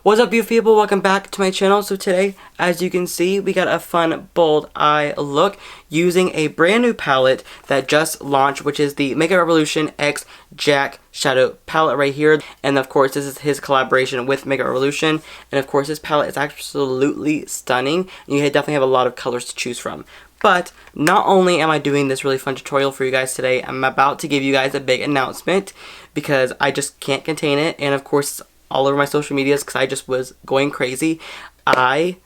What's up, beautiful people? Welcome back to my channel. So today, as you can see, we got a fun bold eye look using a brand new palette that just launched, which is the Makeup Revolution X Jack Shadow palette right here. And of course, this is his collaboration with Makeup Revolution. And of course, this palette is absolutely stunning. And you definitely have a lot of colors to choose from. But not only am I doing this really fun tutorial for you guys today, I'm about to give you guys a big announcement because I just can't contain it. And of course, all over my social medias because I just was going crazy. I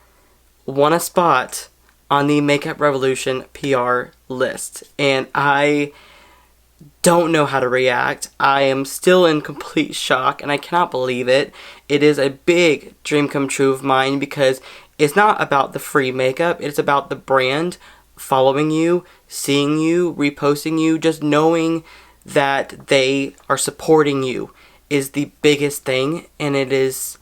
won a spot on the Makeup Revolution PR list, and I don't know how to react. I am still in complete shock, and I cannot believe it. It is a big dream come true of mine because it's not about the free makeup. It's about the brand following you, seeing you, reposting you, just knowing that they are supporting you is the biggest thing, and it is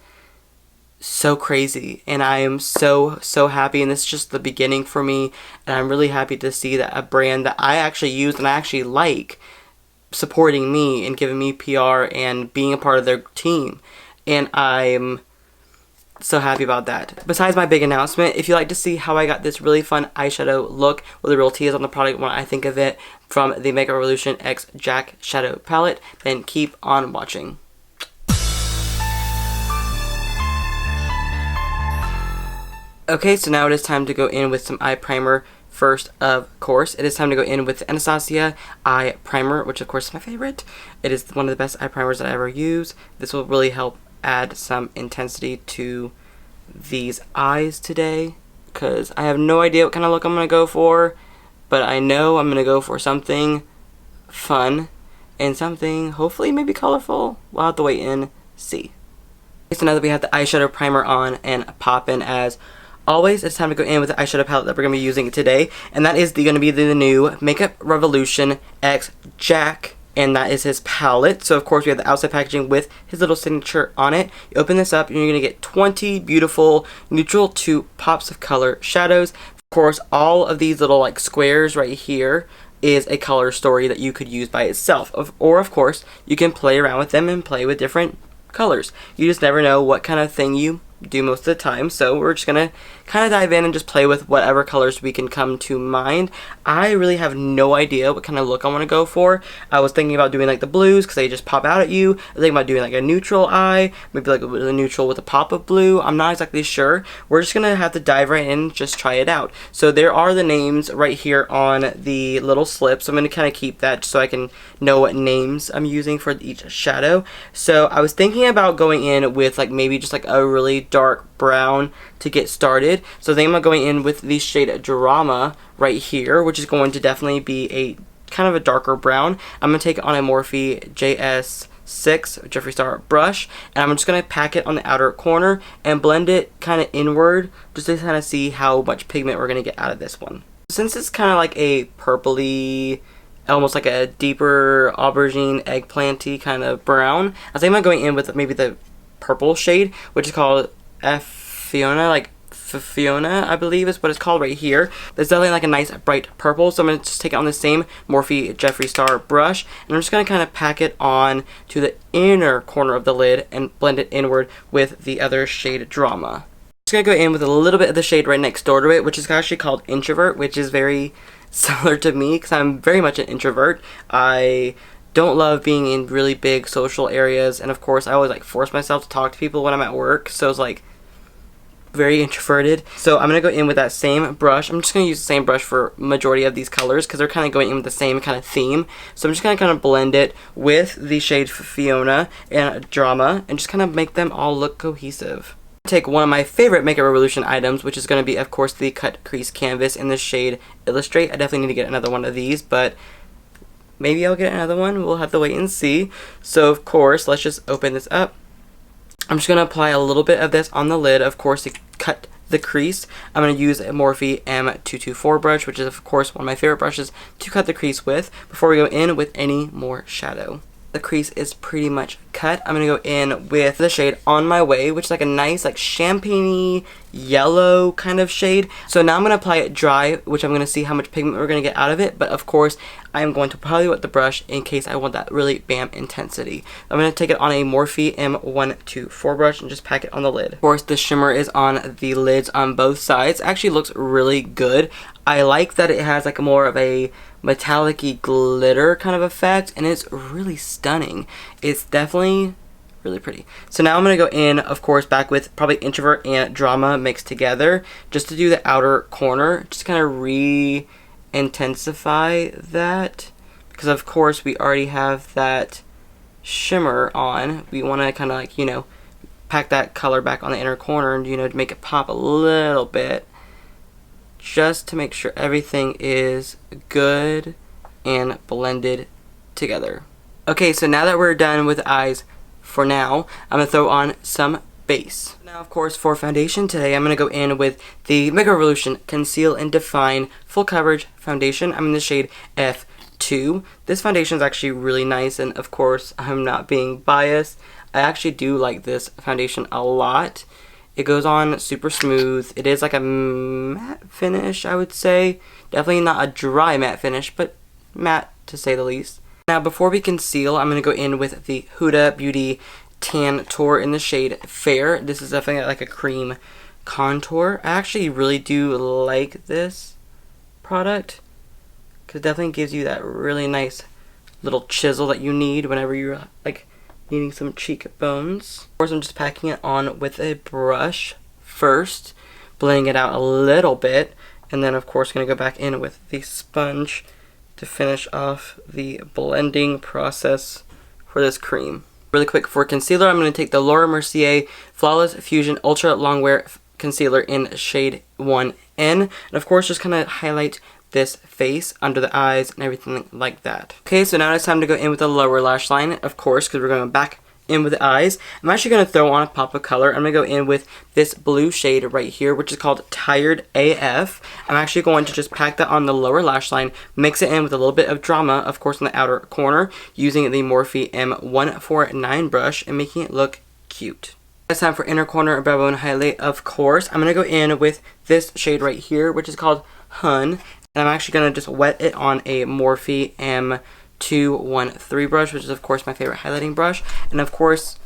so crazy, and I am so happy, and this is just the beginning for me, and I'm really happy to see that a brand that I actually use and I actually like supporting me and giving me PR and being a part of their team, and I'm so happy about that. Besides my big announcement, if you'd like to see how I got this really fun eyeshadow look with the real teas on the product when I think of it from the Makeup Revolution X Jack Shadow palette, then keep on watching. Okay, so now it is time to go in with some eye primer. First, of course, it is time to go in with the Anastasia eye primer, which of course is my favorite. It is one of the best eye primers that I ever use. This will really help add some intensity to these eyes today because I have no idea what kind of look I'm going to go for, but I know I'm going to go for something fun and something hopefully maybe colorful. We'll have to wait and see. So now that we have the eyeshadow primer on and poppin', as always, it's time to go in with the eyeshadow palette that we're going to be using today, and that is going to be the new Makeup Revolution X Jack, and that is his palette. So of course we have the outside packaging with his little signature on it. You open this up and you're going to get 20 beautiful neutral to pops of color shadows. Of course, all of these little like squares right here is a color story that you could use by itself. Or of course, you can play around with them and play with different colors. You just never know what kind of thing you do most of the time, so we're just gonna kind of dive in and just play with whatever colors we can come to mind. I really have no idea what kind of look I want to go for. I was thinking about doing like the blues because they just pop out at you. I was thinking about doing like a neutral eye, maybe like a neutral with a pop of blue. I'm not exactly sure. We're just gonna have to dive right in and just try it out. So there are the names right here on the little slips. I'm gonna kind of keep that so I can know what names I'm using for each shadow. So I was thinking about going in with like maybe just like a really dark brown to get started. So I think I'm going in with the shade Drama right here, which is going to definitely be a kind of a darker brown. I'm going to take it on a Morphe JS6 Jeffree Star brush, and I'm just going to pack it on the outer corner and blend it kind of inward just to kind of see how much pigment we're going to get out of this one. Since it's kind of like a purpley, almost like a deeper aubergine eggplanty kind of brown, I think I'm going in with maybe the purple shade, which is called Fiona, like Fiona, I believe is what it's called right here. There's definitely like a nice bright purple, so I'm going to just take it on the same Morphe Jeffree Star brush, and I'm just going to kind of pack it on to the inner corner of the lid and blend it inward with the other shade Drama. I'm just going to go in with a little bit of the shade right next door to it, which is actually called Introvert, which is very similar to me because I'm very much an introvert. I don't love being in really big social areas, and of course I always like force myself to talk to people when I'm at work, so it's like very introverted. So I'm going to go in with that same brush. I'm just going to use the same brush for majority of these colors because they're kind of going in with the same kind of theme. So I'm just going to kind of blend it with the shade Fiona and Drama and just kind of make them all look cohesive. Take one of my favorite Makeup Revolution items, which is going to be of course the cut crease canvas in the shade Illustrate. I definitely need to get another one of these, but maybe I'll get another one. We'll have to wait and see. So of course, let's just open this up. I'm just going to apply a little bit of this on the lid, of course, to cut the crease. I'm going to use a Morphe M224 brush, which is of course one of my favorite brushes to cut the crease with, before we go in with any more shadow. the crease is pretty much cut. I'm going to go in with the shade On My Way, which is like a nice like champagne-y yellow kind of shade. So now I'm going to apply it dry, which I'm going to see how much pigment we're going to get out of it. But of course, I'm going to probably wet the brush in case I want that really bam intensity. I'm going to take it on a Morphe M124 brush and just pack it on the lid. Of course, the shimmer is on the lids on both sides. It actually looks really good. I like that it has like more of a metallic-y glitter kind of effect, and it's really stunning. It's definitely really pretty. So now I'm going to go in, of course, back with probably Introvert and Drama mixed together just to do the outer corner, just kind of re-intensify that, because of course we already have that shimmer on. We want to kind of like, you know, pack that color back on the inner corner and, you know, to make it pop a little bit, just to make sure everything is good and blended together. Okay, so now that we're done with the eyes for now, I'm going to throw on some base. Now, of course, for foundation today, I'm going to go in with the Mega Revolution Conceal and Define Full Coverage Foundation. I'm in the shade F2. This foundation is actually really nice, and of course, I'm not being biased. I actually do like this foundation a lot. It goes on super smooth. It is like a matte finish, I would say. Definitely not a dry matte finish, but matte to say the least. Now, before we conceal, I'm going to go in with the Huda Beauty Tan Tour in the shade Fair. This is definitely like a cream contour. I actually really do like this product, because it definitely gives you that really nice little chisel that you need whenever you're like needing some cheekbones. Of course, I'm just packing it on with a brush first, blending it out a little bit, and then of course going to go back in with the sponge to finish off the blending process for this cream. Really quick, for concealer, I'm going to take the Laura Mercier Flawless Fusion Ultra Longwear Concealer in shade 1N, and of course just kind of highlight this face, under the eyes, and everything like that. Okay, so now it's time to go in with the lower lash line, of course, because we're going back in with the eyes. I'm actually going to throw on a pop of color. I'm going to go in with this blue shade right here, which is called Tired AF. I'm actually going to just pack that on the lower lash line, mix it in with a little bit of Drama, of course, in the outer corner, using the Morphe M149 brush, and making it look cute. It's time for inner corner brow bone highlight, of course. I'm going to go in with this shade right here, which is called Hun. And I'm actually going to just wet it on a Morphe M213 brush, which is of course my favorite highlighting brush. And of course,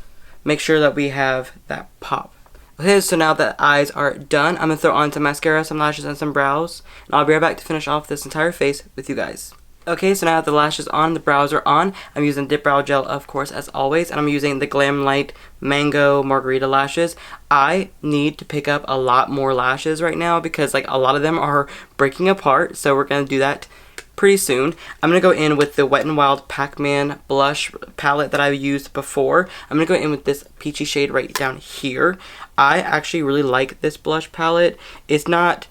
make sure that we have that pop. Okay, so now that eyes are done, I'm going to throw on some mascara, some lashes, and some brows. And I'll be right back to finish off this entire face with you guys. Okay, so now that the lashes on, the brows are on, I'm using Dip Brow Gel, of course, as always, and I'm using the Glam Light Mango Margarita lashes. I need to pick up a lot more lashes right now because, like, a lot of them are breaking apart, so we're going to do that pretty soon. I'm going to go in with the Wet n Wild Pac-Man blush palette that I've used before. I'm going to go in with this peachy shade right down here. I actually really like this blush palette. It's not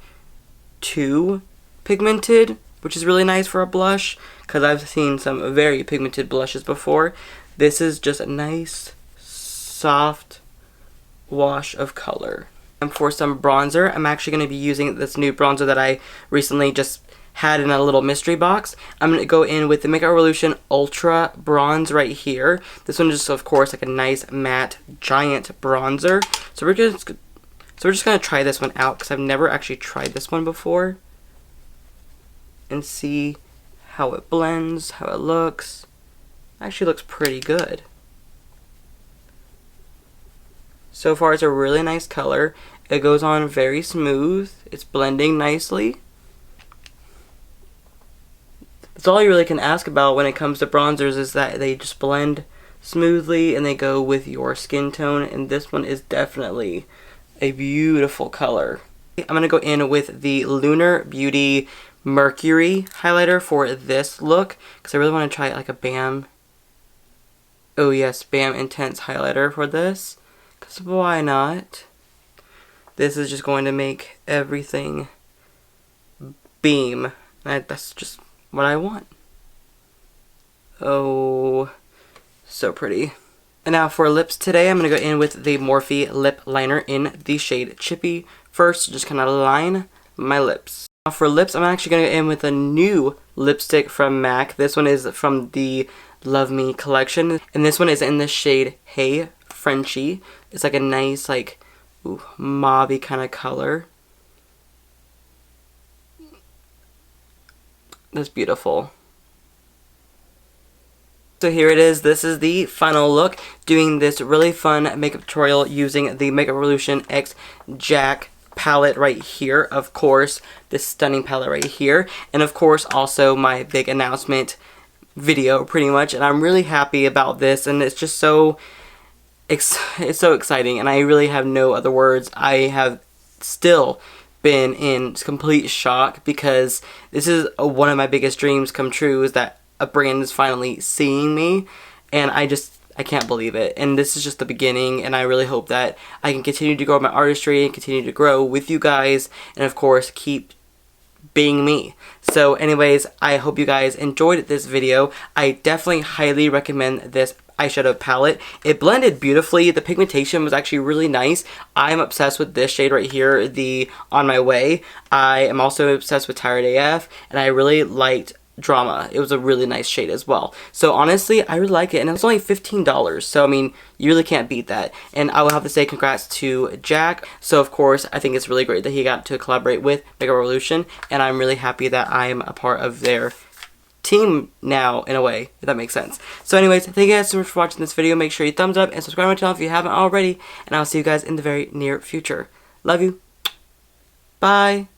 too pigmented, which is really nice for a blush, because I've seen some very pigmented blushes before. This is just a nice, soft wash of color. And for some bronzer, I'm actually going to be using this new bronzer that I recently just had in a little mystery box. I'm going to go in with the Makeup Revolution Ultra Bronze right here. This one is just, of course, like a nice matte giant bronzer. So we're just going to try this one out, because I've never actually tried this one before, and see how it blends, how it looks. Actually looks pretty good. So far, it's a really nice color. It goes on very smooth. It's blending nicely. That's all you really can ask about when it comes to bronzers, is that they just blend smoothly and they go with your skin tone, and this one is definitely a beautiful color. I'm going to go in with the Lunar Beauty Mercury highlighter for this look, because I really want to try like a Bam, oh yes, Bam Intense highlighter for this, because why not? This is just going to make everything beam. That's just what I want. Oh, so pretty. And now for lips today, I'm going to go in with the Morphe lip liner in the shade Chippy first, just kind of line my lips. Now for lips, I'm actually going to go in with a new lipstick from MAC. This one is from the Love Me collection. And this one is in the shade Hey Frenchie. It's like a nice, like, mauve-y kind of color. That's beautiful. So here it is. This is the final look, doing this really fun makeup tutorial using the Makeup Revolution X Jack palette right here. Of course, this stunning palette right here. And of course, also my big announcement video, pretty much. And I'm really happy about this, and it's just so it's so exciting, and I really have no other words. I have still been in complete shock, because this is one of my biggest dreams come true, is that a brand is finally seeing me, and I can't believe it. And this is just the beginning, and I really hope that I can continue to grow my artistry and continue to grow with you guys, and of course keep being me. So anyways, I hope you guys enjoyed this video. I definitely highly recommend this eyeshadow palette. It blended beautifully. The pigmentation was actually really nice. I'm obsessed with this shade right here, the On My Way. I am also obsessed with Tired AF, and I really liked Drama. It was a really nice shade as well. So honestly, I really like it, and it was only $15. So I mean, you really can't beat that. And I will have to say congrats to Jack. So of course, I think it's really great that he got to collaborate with Makeup Revolution, and I'm really happy that I'm a part of their team now, in a way, if that makes sense. So anyways, thank you guys so much for watching this video. Make sure you thumbs up and subscribe to my channel if you haven't already, and I'll see you guys in the very near future. Love you. Bye.